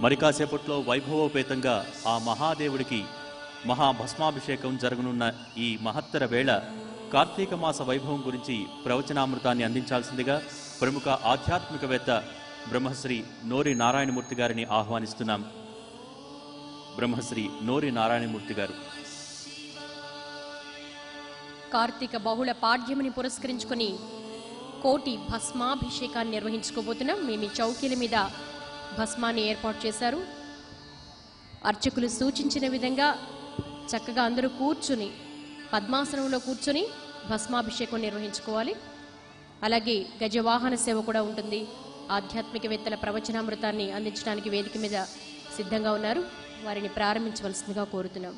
మరి కాసేపట్లో వైభవోపేతంగా ఆ మహాదేవుడికి మహాభస్మాభిషేకం జరగనున్న ఈ మహత్తర వేళ కార్తీక మాస వైభవం గురించి ప్రవచనామృతాన్ని అందించాల్సిందిగా ప్రముఖ ఆధ్యాత్మికవేత్త బ్రహ్మశ్రీ నోరి నారాయణమూర్తి గారిని ఆహ్వానిస్తున్నాం. బ్రహ్మశ్రీ నోరి నారాయణమూర్తి గారు. కార్తీక బహుళ పాడ్యముని పురస్కరించుకుని కోటి భస్మాభిషేకాన్ని నిర్వహించుకోబోతున్నాం. మేము చౌకీల మీద భస్మాన్ని ఏర్పాటు చేశారు. అర్చకులు సూచించిన విధంగా చక్కగా అందరూ కూర్చుని పద్మాసనంలో కూర్చుని భస్మాభిషేకం నిర్వహించుకోవాలి. అలాగే గజవాహన సేవ కూడా ఉంటుంది. ఆధ్యాత్మికవేత్తల ప్రవచనామృతాన్ని అందించడానికి వేదిక మీద సిద్ధంగా ఉన్నారు. వారిని ప్రారంభించవలసిందిగా కోరుతున్నాం.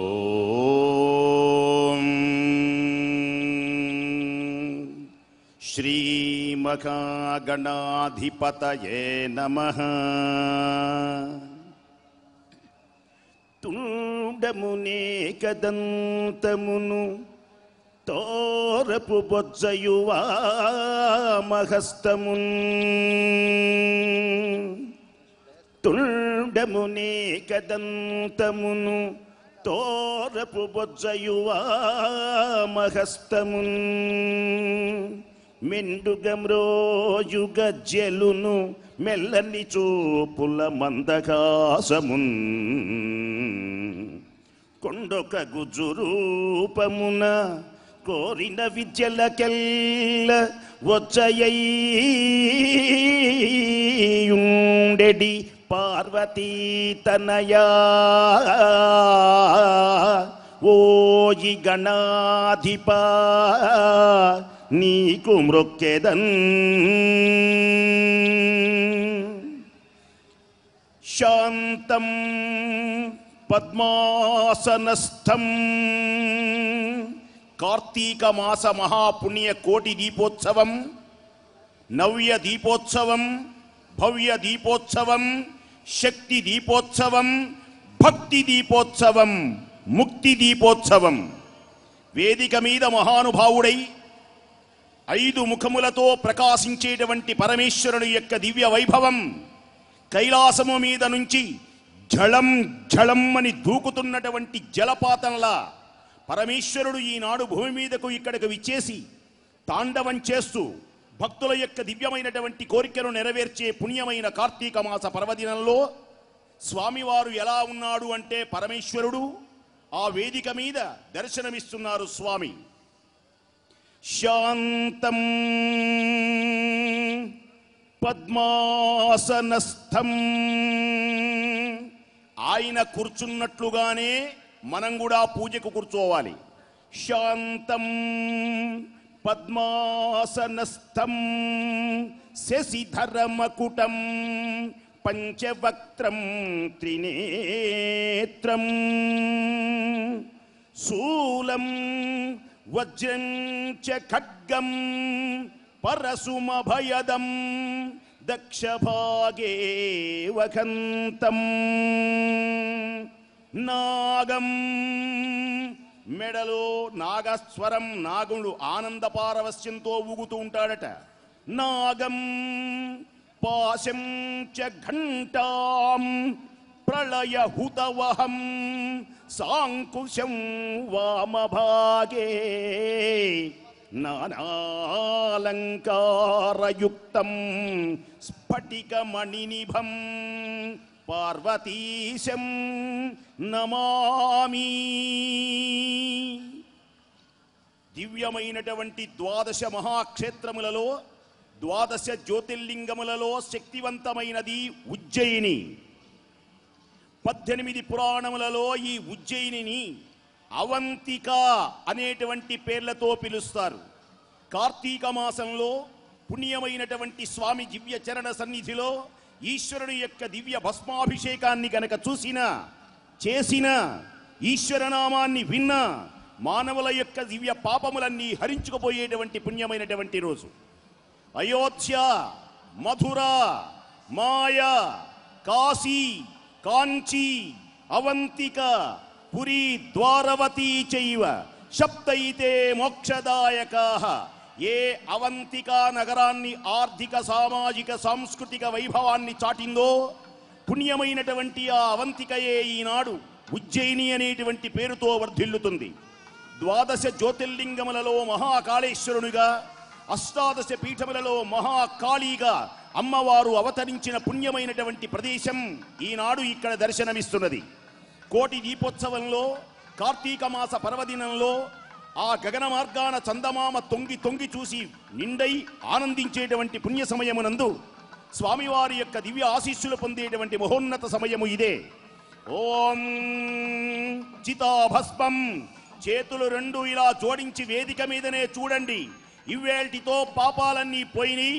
ఓం శ్రీ మహాగణాధిపతయే నమః. తుండమునేకదంతమును తోరపు బొజ్జయువామహస్తమున్. తుండమునేకదంతమును తోరపు బొజ్జయువామహస్తమున్. మెండుగమ్రోయుగ జలును మెల్లని చూపుల మందకాసమున్. కొండొక గుజు రూపమున కోరిన విద్యలకెల్ల వచ్చయుండెడి పార్వతీ తనయా. ఓయి గణాధిపా నీకు మ్రొక్కెదన్. శాంతం పద్మాసనస్థం. కార్తీక మాస మహాపుణ్య కోటి దీపోత్సవం, నవ్య దీపోత్సవం, భవ్య దీపోత్సవం, శక్తి దీపోత్సవం, భక్తి దీపోత్సవం, ముక్తి దీపోత్సవం. వేదిక మీద మహానుభావుడై 5 ముఖములతో ప్రకాశించేటువంటి పరమేశ్వరుని యొక్క దివ్య వైభవం కైలాసము మీద నుంచి ఝళం ఝళం అని దూకుతున్నటువంటి జలపాతంలా పరమేశ్వరుడు ఈనాడు భూమి మీదకు ఇక్కడికి విచ్చేసి తాండవం చేస్తూ భక్తుల యొక్క దివ్యమైనటువంటి కోరికను నెరవేర్చే పుణ్యమైన కార్తీక మాస పర్వదినంలో స్వామివారు ఎలా ఉన్నాడు అంటే పరమేశ్వరుడు ఆ వేదిక మీద దర్శనమిస్తున్నారు స్వామి. శాంతం పద్మాసనస్థం. ఆయన కూర్చున్నట్లుగానే మనం కూడా పూజకు కూర్చోవాలి. శాంతం పద్మాసనస్థం శశిధరమకుటం పంచవక్త్రం త్రినేత్రం. శూలం వజ్రం చ ఖడ్గం పరశుమభయదం దక్షభాగే వఖంతం. నాగం మెడలో నాగస్వరం, నాగుడు ఆనంద పారవస్యంతో ఊగుతూ ఉంటాడట. నాగం పాశం చ ఘంటాం ప్రళయ హుతవహం సాంకుశం వామభాగే నానాలంకారయుక్తం స్ఫటికమణినిభం పార్వతీశం నమామి. దివ్యమైనటువంటి 12 మహాక్షేత్రములలో 12 జ్యోతిర్లింగములలో శక్తివంతమైనది ఉజ్జయిని. 18 పురాణములలో ఈ ఉజ్జయినిని అవంతిక అనేటువంటి పేర్లతో పిలుస్తారు. కార్తీక మాసంలో పుణ్యమైనటువంటి స్వామి దివ్య చరణ సన్నిధిలో ఈశ్వరుని యొక్క దివ్య భస్మాభిషేకాన్ని గనక చూసినా చేసినా ఈశ్వరనామాన్ని విన్నా మానవుల యొక్క దివ్య పాపములన్నీ హరించుకుపోయేటువంటి పుణ్యమైనటువంటి రోజు. అయోధ్య, మధుర, మాయ, కాశీ, కాంచీ, అవంతిక, పురీ, ద్వారవతీ చైవ సప్తైతే మోక్షదాయకాః. ఏ అవంతిక నగరాన్ని ఆర్థిక సామాజిక సాంస్కృతిక వైభవాన్ని చాటిందో పుణ్యమైనటువంటి ఆ అవంతికయే ఈనాడు ఉజ్జయిని అనేటువంటి పేరుతో వర్ధిల్లుతుంది. 12 జ్యోతిర్లింగములలో మహాకాళేశ్వరునిగా, అష్టాదశ పీఠములలో మహాకాళీగా అమ్మవారు అవతరించిన పుణ్యమైనటువంటి ప్రదేశం ఈనాడు ఇక్కడ దర్శనమిస్తున్నది. కోటి దీపోత్సవంలో కార్తీక మాస పర్వదినంలో ఆ గగన మార్గాన చందమామ తొంగి తొంగి చూసి నిండై ఆనందించేటువంటి పుణ్య సమయమునందు స్వామివారి యొక్క దివ్య ఆశీస్సులు పొందేటువంటి మహోన్నత సమయము ఇదే. ఓం చితాభస్మం. చేతులు రెండు ఇలా జోడించి వేదిక మీదనే చూడండి. ఇవేల్టితో పాపాలన్నీ పోయినాయి.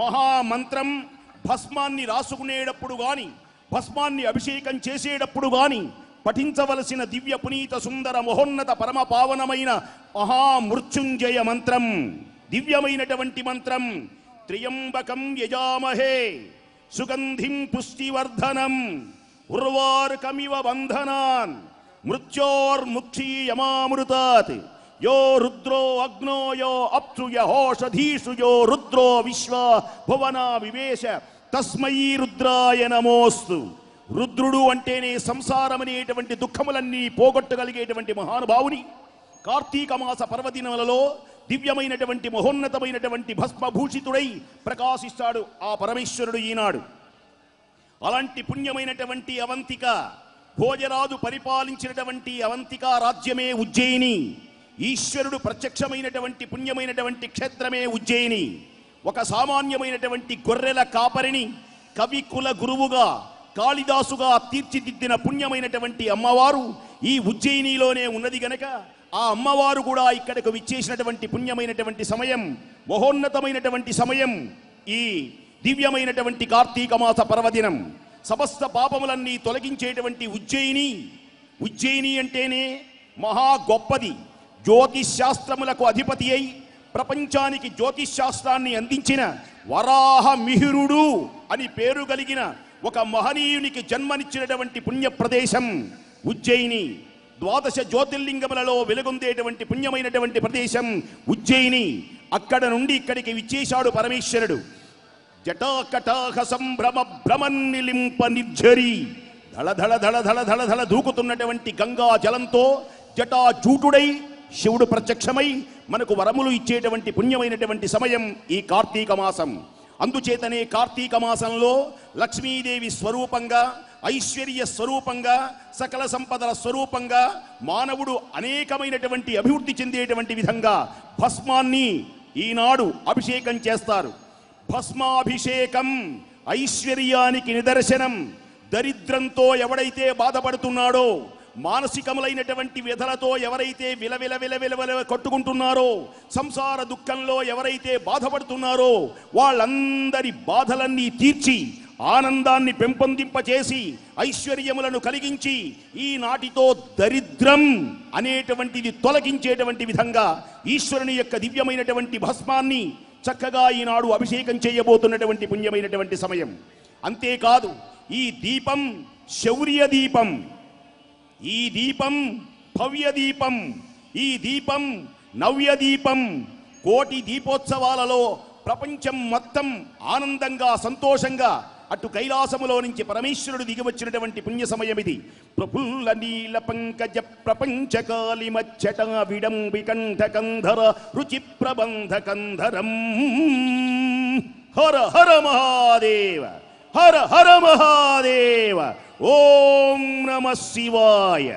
మహామంత్రం భస్మాన్ని రాసుకునేటప్పుడు గాని, భస్మాన్ని అభిషేకం చేసేటప్పుడు గాని పఠించవలసిన దివ్య పునీత సుందర మహోన్నత పరమ పావనమైన మహామృత్యుంజయ మంత్రం, దివ్యమైనటువంటి మంత్రం. త్ర్యంబకం యజామహే సుగంధిం పుష్టివర్ధనం ఉర్వారుకమివ బంధనాన్ మృత్యోర్ముక్షీయమామృతాత్ యో రుద్రో అగ్నో యో అప్సు యహోషధీషు యో రుద్రో విశ్వ భువన వివేశ తస్మై రుద్రాయ నమోస్తు. రుద్రుడు అంటేనే సంసారం అనేటువంటి దుఃఖములన్నీ పోగొట్టగలిగేటువంటి మహానుభావుని కార్తీక మాస పర్వదినములలో దివ్యమైనటువంటి మహోన్నతమైనటువంటి భస్మభూషితుడై ప్రకాశిస్తాడు ఆ పరమేశ్వరుడు ఈనాడు. అలాంటి పుణ్యమైనటువంటి అవంతిక, భోజరాజు పరిపాలించినటువంటి అవంతిక రాజ్యమే ఉజ్జయిని. ఈశ్వరుడు ప్రత్యక్షమైనటువంటి పుణ్యమైనటువంటి క్షేత్రమే ఉజ్జయిని. ఒక సామాన్యమైనటువంటి గొర్రెల కాపరిని కవి కుల గురువుగా కాళిదాసుగా తీర్చిదిద్దిన పుణ్యమైనటువంటి అమ్మవారు ఈ ఉజ్జయినిలోనే ఉన్నది గనక ఆ అమ్మవారు కూడా ఇక్కడకు విచ్చేసినటువంటి పుణ్యమైనటువంటి సమయం, మహోన్నతమైనటువంటి సమయం ఈ దివ్యమైనటువంటి కార్తీక మాస పర్వదినం. సమస్త పాపములన్నీ తొలగించేటువంటి ఉజ్జయిని. ఉజ్జయిని అంటేనే మహా గొప్పది. జ్యోతిష్ శాస్త్రములకు అధిపతి అయి ప్రపంచానికి జ్యోతిష్ శాస్త్రాన్ని అందించిన వరాహ మిహిరుడు అని పేరు కలిగిన ఒక మహనీయునికి జన్మనిచ్చినటువంటి పుణ్య ప్రదేశం ఉజ్జయిని. 12 జ్యోతిర్లింగములలో వెలుగొందేటువంటి పుణ్యమైనటువంటి ప్రదేశం ఉజ్జయిని. అక్కడ నుండి ఇక్కడికి విచ్చేశాడు పరమేశ్వరుడు. జటాకటాహ సంభ్రమ భ్రమన్నిలింప నిర్ఝరి ధళ ధళ ధళ ధళ ధళ ధళ దూకుతున్నటువంటి గంగా జలంతో జటాజూటుడై శివుడు ప్రత్యక్షమై మనకు వరములు ఇచ్చేటువంటి పుణ్యమైనటువంటి సమయం ఈ కార్తీక మాసం. అందుచేతనే కార్తీక మాసంలో లక్ష్మీదేవి స్వరూపంగా, ఐశ్వర్య స్వరూపంగా, సకల సంపదల స్వరూపంగా మానవుడు అనేకమైనటువంటి అభివృద్ధి చెందేటువంటి విధంగా భస్మాన్ని ఈనాడు అభిషేకం చేస్తారు. భస్మాభిషేకం ఐశ్వర్యానికి నిదర్శనం. దరిద్రంతో ఎవడైతే బాధపడుతున్నాడో, మానసికములైనటువంటి వ్యధలతో ఎవరైతే విలవిల విలవిల కొట్టుకుంటున్నారో, సంసార దుఃఖంలో ఎవరైతే బాధపడుతున్నారో వాళ్ళందరి బాధలన్నీ తీర్చి ఆనందాన్ని పెంపొందింపచేసి ఐశ్వర్యములను కలిగించి ఈనాటితో దరిద్రం అనేటువంటిది తొలగించేటువంటి విధంగా ఈశ్వరుని యొక్క దివ్యమైనటువంటి భస్మాన్ని చక్కగా ఈనాడు అభిషేకం చేయబోతున్నటువంటి పుణ్యమైనటువంటి సమయం. అంతేకాదు ఈ దీపం శౌర్య దీపం, ఈ దీపం భవ్య దీపం, ఈ దీపం నవ్య దీపం. కోటి దీపోత్సవాలలో ప్రపంచం మొత్తం ఆనందంగా సంతోషంగా అటు కైలాసములో నుంచి పరమేశ్వరుడు దిగివచ్చినటువంటి పుణ్య సమయం ఇది. ప్రఫుల్ల నీల పంకజ ప్రపంచకాలి మచ్చట విడంబికంఠ కంధర రుచి ప్రబంధ కంధరం. హర హర మహాదేవ, హర హర మహాదేవ. ఓం నమః శివాయ,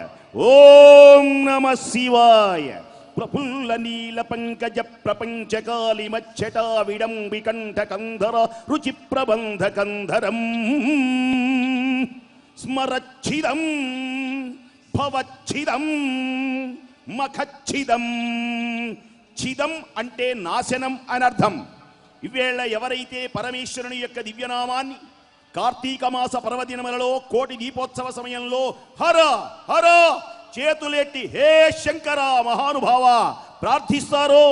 ఓం నమః శివాయ. ప్రఫుల్ల నీల పంకజ ప్రపంచకాలి మచ్చట విడంబికంఠ కంధర రుచి ప్రబంధ కంధరం. స్మరచ్చిదం భవచ్చిదం మఖచ్చిదం. ఛిదం అంటే నాశనం అనర్థం. ఇవేళ ఎవరైతే పరమేశ్వరుని యొక్క దివ్యనామాన్ని కార్తీక మాస పర్వదినములలో కోటి దీపోత్సవ సమయంలో హర హర చేతులెట్టి హే శంకర మహానుభావ ప్రార్థిస్తారో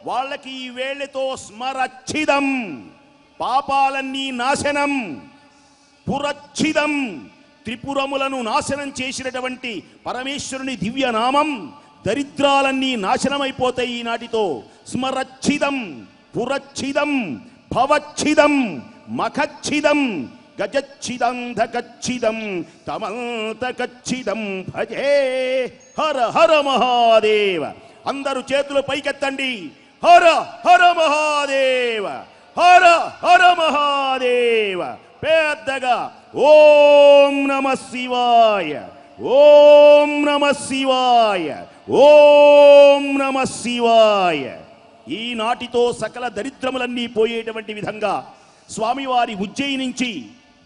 వాళ్ళకి ఈ వేళతో స్మరచ్చిదం పాపాలన్నీ నాశనం, పురచ్చిదం త్రిపురములను నాశనం చేసినటువంటి పరమేశ్వరుని దివ్యనామం దరిద్రాలన్నీ నాశనమైపోతాయి ఈనాటితో. స్మరచ్ఛిదం పురచ్ఛిదం భవచ్ఛిదం మఖచ్ఛిదం గజచ్ఛిదంధకచ్ఛిదం తమంతకచ్ఛిదం భజే. హర హర మహాదేవ. అందరూ చేతులు పైకెత్తండి. హర హర మహాదేవ, హర హర మహాదేవ. పెద్దగా ఓం నమ శివాయ, ఓం నమ శివాయ, ఓం నమ శివాయ. ఈనాటితో సకల దరిద్రములన్నీ పోయేటువంటి విధంగా స్వామివారి ఉజ్జయిని నుంచి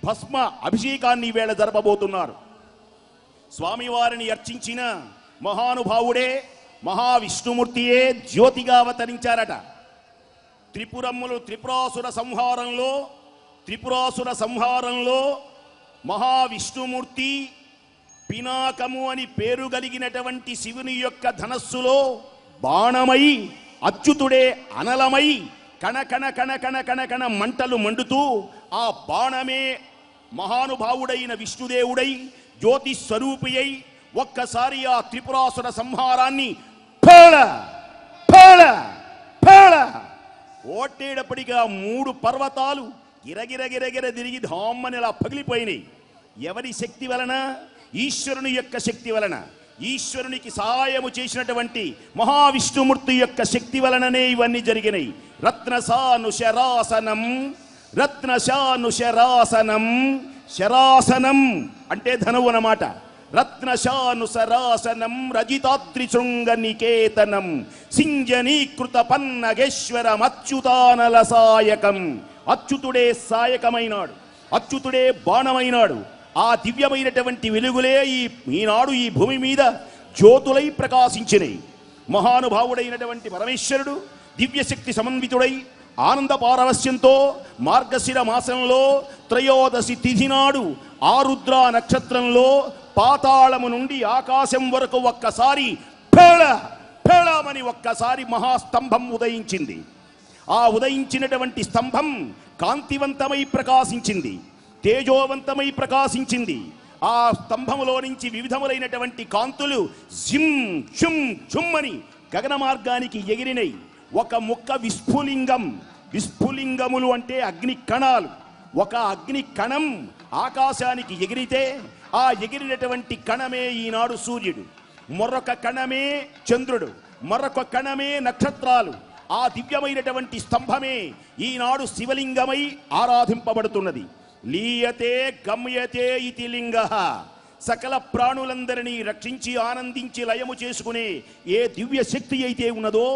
భస్మ అభిషేకాన్ని వేళ జరపబోతున్నారు. స్వామివారిని అర్చించిన మహానుభావుడే మహావిష్ణుమూర్తియే జ్యోతిగా అవతరించారట. త్రిపురాసుర సంహారంలో మహావిష్ణుమూర్తి పినాకము అని పేరు కలిగినటువంటి శివుని యొక్క ధనస్సులో బాణమై అచ్యుతుడే అనలమై కణ కణ కణ కణ కణ కణ మంటలు మండుతూ ఆ బాణమే మహానుభావుడైన విష్ణుదేవుడై జ్యోతి స్వరూపి అయి ఒక్కసారి ఆ త్రిపురాసుర సంహారాన్ని ఫేళ ఫేళ ఫేళ ఓట్టేటప్పటిగా 3 పర్వతాలు గిరగిరగిరగిర తిరిగి ధామ్మని అలా పగిలిపోయినాయి. ఎవరి శక్తి వలన? ఈశ్వరుని యొక్క శక్తి వలన. ఈశ్వరునికి సహాయము చేసినటువంటి మహావిష్ణుమూర్తి యొక్క శక్తి వలననే ఇవన్నీ జరిగినాయి. రత్నశానుశరాసనం, రత్నశానుశరాసనం, శరాసనం అంటే ధనువు అన్నమాట. రత్నశానుశరాసనం రజితాద్రిశృంగ నికేతనం సింజనీకృత పన్నగేశ్వరం అచ్యుతానల సాయకం. అచ్యుతుడే సాయకమైనాడు, అచ్యుతుడే బాణమైనాడు. ఆ దివ్యమైనటువంటి వెలుగులే ఈనాడు ఈ భూమి మీద జ్యోతులై ప్రకాశించినాయి. మహానుభావుడైనటువంటి పరమేశ్వరుడు దివ్యశక్తి సమన్వితుడై ఆనంద పారవస్యంతో మార్గశిర మాసంలో త్రయోదశి తిథి నాడు ఆరుద్ర నక్షత్రంలో పాతాళము నుండి ఆకాశం వరకు ఒక్కసారి ఫేళ ఫేళమని ఒక్కసారి మహాస్తంభం ఉదయించింది. ఆ ఉదయించినటువంటి స్తంభం కాంతివంతమై ప్రకాశించింది, తేజోవంతమై ప్రకాశించింది. ఆ స్తంభములో నుంచి వివిధములైనటువంటి కాంతులు జిమ్ ఝుమ్ ఝుమ్మని గగన మార్గానికి ఎగిరినై. ఒక ముక్క విస్ఫులింగం, విస్ఫులింగములు అంటే అగ్ని కణాలు. ఒక అగ్ని కణం ఆకాశానికి ఎగిరితే ఆ ఎగిరినటువంటి కణమే ఈనాడు సూర్యుడు, మరొక కణమే చంద్రుడు, మరొక కణమే నక్షత్రాలు. ఆ దివ్యమైనటువంటి స్తంభమే ఈనాడు శివలింగమై ఆరాధింపబడుతున్నది. లీయతే గమ్యతే ఇతి లింగ. సకల ప్రాణులందరినీ రక్షించి ఆనందించి లయము చేసుకునే ఏ దివ్య శక్తి అయితే ఉన్నదో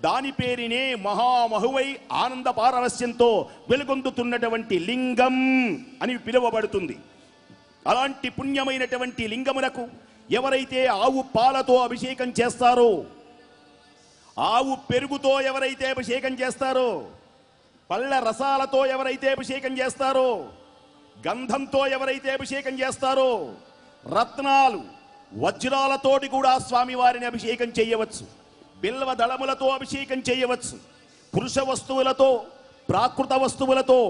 దాని పేరినే మహామహువై ఆనంద పారవస్యంతో వెలుగొందుతున్నటువంటి లింగం అని పిలువబడుతుంది. అలాంటి పుణ్యమైనటువంటి లింగమునకు ఎవరైతే ఆవు పాలతో అభిషేకం చేస్తారో, ఆవు పెరుగుతో ఎవరైతే అభిషేకం చేస్తారో, పళ్ళ రసాలతో ఎవరైతే అభిషేకం చేస్తారో, గంధంతో ఎవరైతే అభిషేకం చేస్తారో, రత్నాలు వజ్రాలతోటి కూడా స్వామివారిని అభిషేకం చేయవచ్చు. బిల్వ దళములతో అభిషేకం చేయవచ్చు. పురుష వస్తువులతో, ప్రాకృత వస్తువులతో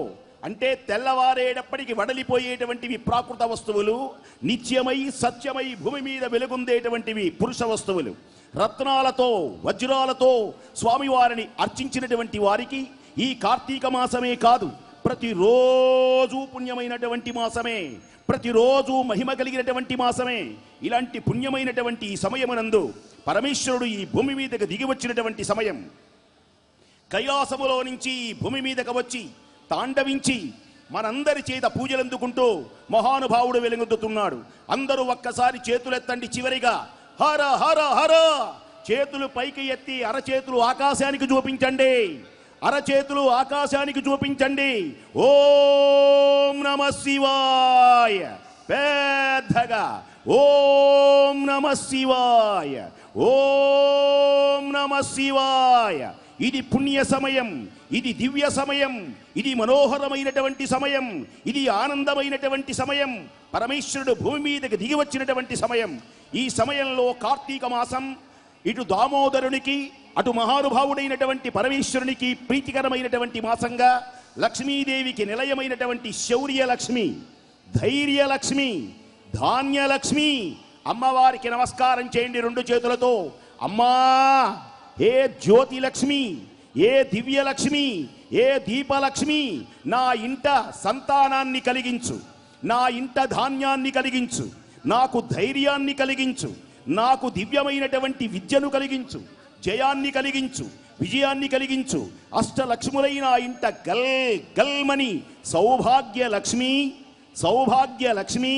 అంటే తెల్లవారేటప్పటికి వడలిపోయేటువంటివి ప్రాకృత వస్తువులు, నిత్యమై సత్యమై భూమి మీద వెలుగొందేటువంటివి పురుష వస్తువులు. రత్నాలతో వజ్రాలతో స్వామివారిని అర్చించినటువంటి వారికి ఈ కార్తీక మాసమే కాదు, ప్రతిరోజు పుణ్యమైనటువంటి మాసమే, ప్రతిరోజు మహిమ కలిగినటువంటి మాసమే. ఇలాంటి పుణ్యమైనటువంటి ఈ సమయమునందు పరమేశ్వరుడు ఈ భూమి మీదకు దిగి వచ్చినటువంటి సమయం. కైలాసములో నుంచి ఈ భూమి మీదకు వచ్చి తాండవించి మనందరి చేత పూజలు అందుకుంటూ మహానుభావుడు వెలుగొందుతున్నాడు. అందరూ ఒక్కసారి చేతులెత్తండి. చివరిగా హర హర హర. చేతులు పైకి ఎత్తి అరచేతులు ఆకాశానికి చూపించండి, అరచేతులు ఆకాశానికి చూపించండి. ఓం నమ శివాయ. పెద్దగా ఓం నమ శివాయ, ఓం నమ శివాయ. ఇది పుణ్య సమయం, ఇది దివ్య సమయం, ఇది మనోహరమైనటువంటి సమయం, ఇది ఆనందమైనటువంటి సమయం. పరమేశ్వరుడు భూమి మీదకి దిగి వచ్చినటువంటి సమయం. ఈ సమయంలో కార్తీక మాసం ఇటు దామోదరునికి అటు మహానుభావుడైనటువంటి పరమేశ్వరునికి ప్రీతికరమైనటువంటి మాసంగా లక్ష్మీదేవికి నిలయమైనటువంటి శౌర్యలక్ష్మి, ధైర్యలక్ష్మి, ధాన్యలక్ష్మి అమ్మవారికి నమస్కారం చేయండి రెండు చేతులతో. అమ్మా ఏ జ్యోతిలక్ష్మి, ఏ దివ్యలక్ష్మి, ఏ దీపలక్ష్మి, నా ఇంట సంతానాన్ని కలిగించు, నా ఇంట ధాన్యాన్ని కలిగించు, నాకు ధైర్యాన్ని కలిగించు, నాకు దివ్యమైనటువంటి విద్యను కలిగించు, జయాన్ని కలిగించు, విజయాన్ని కలిగించు. అష్టలక్ష్ములైన ఇంట గల్ గల్మని సౌభాగ్యలక్ష్మి, సౌభాగ్యలక్ష్మి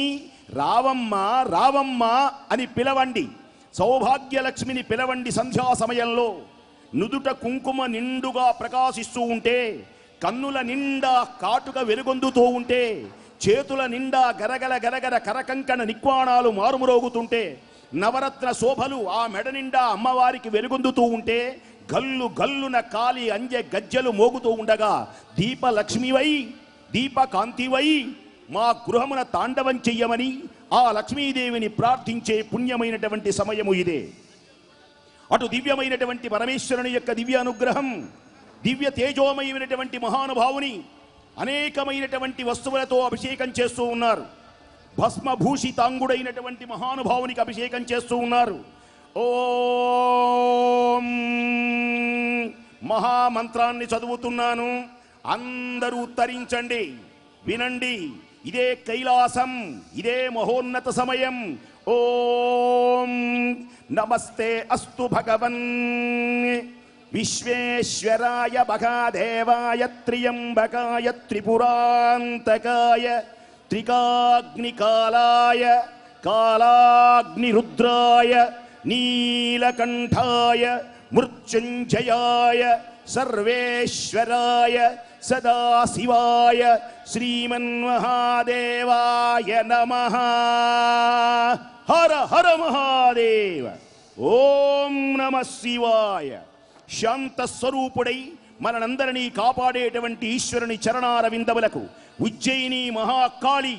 రావమ్మ రావమ్మ అని పిలవండి. సౌభాగ్యలక్ష్మిని పిలవండి. సంధ్యా సమయంలో నుదుట కుంకుమ నిండుగా ప్రకాశిస్తూ ఉంటే, కన్నుల నిండా కాటుక వెలుగొందుతూ ఉంటే, చేతుల నిండా గరగల గరగర కరకంకణ నిక్వాణాలు మారుమురోగుతుంటే, నవరత్న శోభలు ఆ మెడ నిండా అమ్మవారికి వెలుగొందుతూ ఉంటే, గల్లు గల్లున కాలి అంజె గజ్జలు మోగుతూ ఉండగా దీపలక్ష్మివై దీపకాంతివై మా గృహమున తాండవం చెయ్యమని ఆ లక్ష్మీదేవిని ప్రార్థించే పుణ్యమైనటువంటి సమయము ఇదే. అటు దివ్యమైనటువంటి పరమేశ్వరుని యొక్క దివ్య అనుగ్రహం, దివ్య తేజోమయమైనటువంటి మహానుభావుని అనేకమైనటువంటి వస్తువులతో అభిషేకం చేస్తూ ఉన్నారు. భస్మభూషితాంగుడైనటువంటి మహానుభావునికి అభిషేకం చేస్తూ ఉన్నారు. ఓం మహామంత్రాన్ని చదువుతున్నాను, అందరూ ఉత్తరించండి, వినండి. ఇదే కైలాసం, ఇదే మహోన్నత సమయం. ఓం నమస్తే అస్తు భగవన్ విశ్వేశ్వరాయ మహాదేవాయ త్ర్యంబకాయ త్రిపురాంతకాయ త్రికాగ్నికాలాయ కాలాగ్నిరుద్రాయ నీలకంఠాయ మృత్యుంజయాయ సర్వేశ్వరాయ సదాశివాయ శ్రీమన్మహాదేవాయ నమః. హర హర మహాదేవ. ఓం నమః శివాయ. శాంత స్వరూపుడై మనందరినీ కాపాడేటువంటి ఈశ్వరుని చరణారవిందములకు, ఉజ్జయిని మహాకాళి,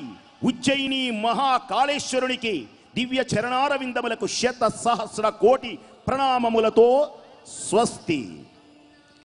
ఉజ్జయిని మహాకాళేశ్వరునికి దివ్య చరణారవిందములకు శత సహస్ర కోటి ప్రణామములతో స్వస్తి.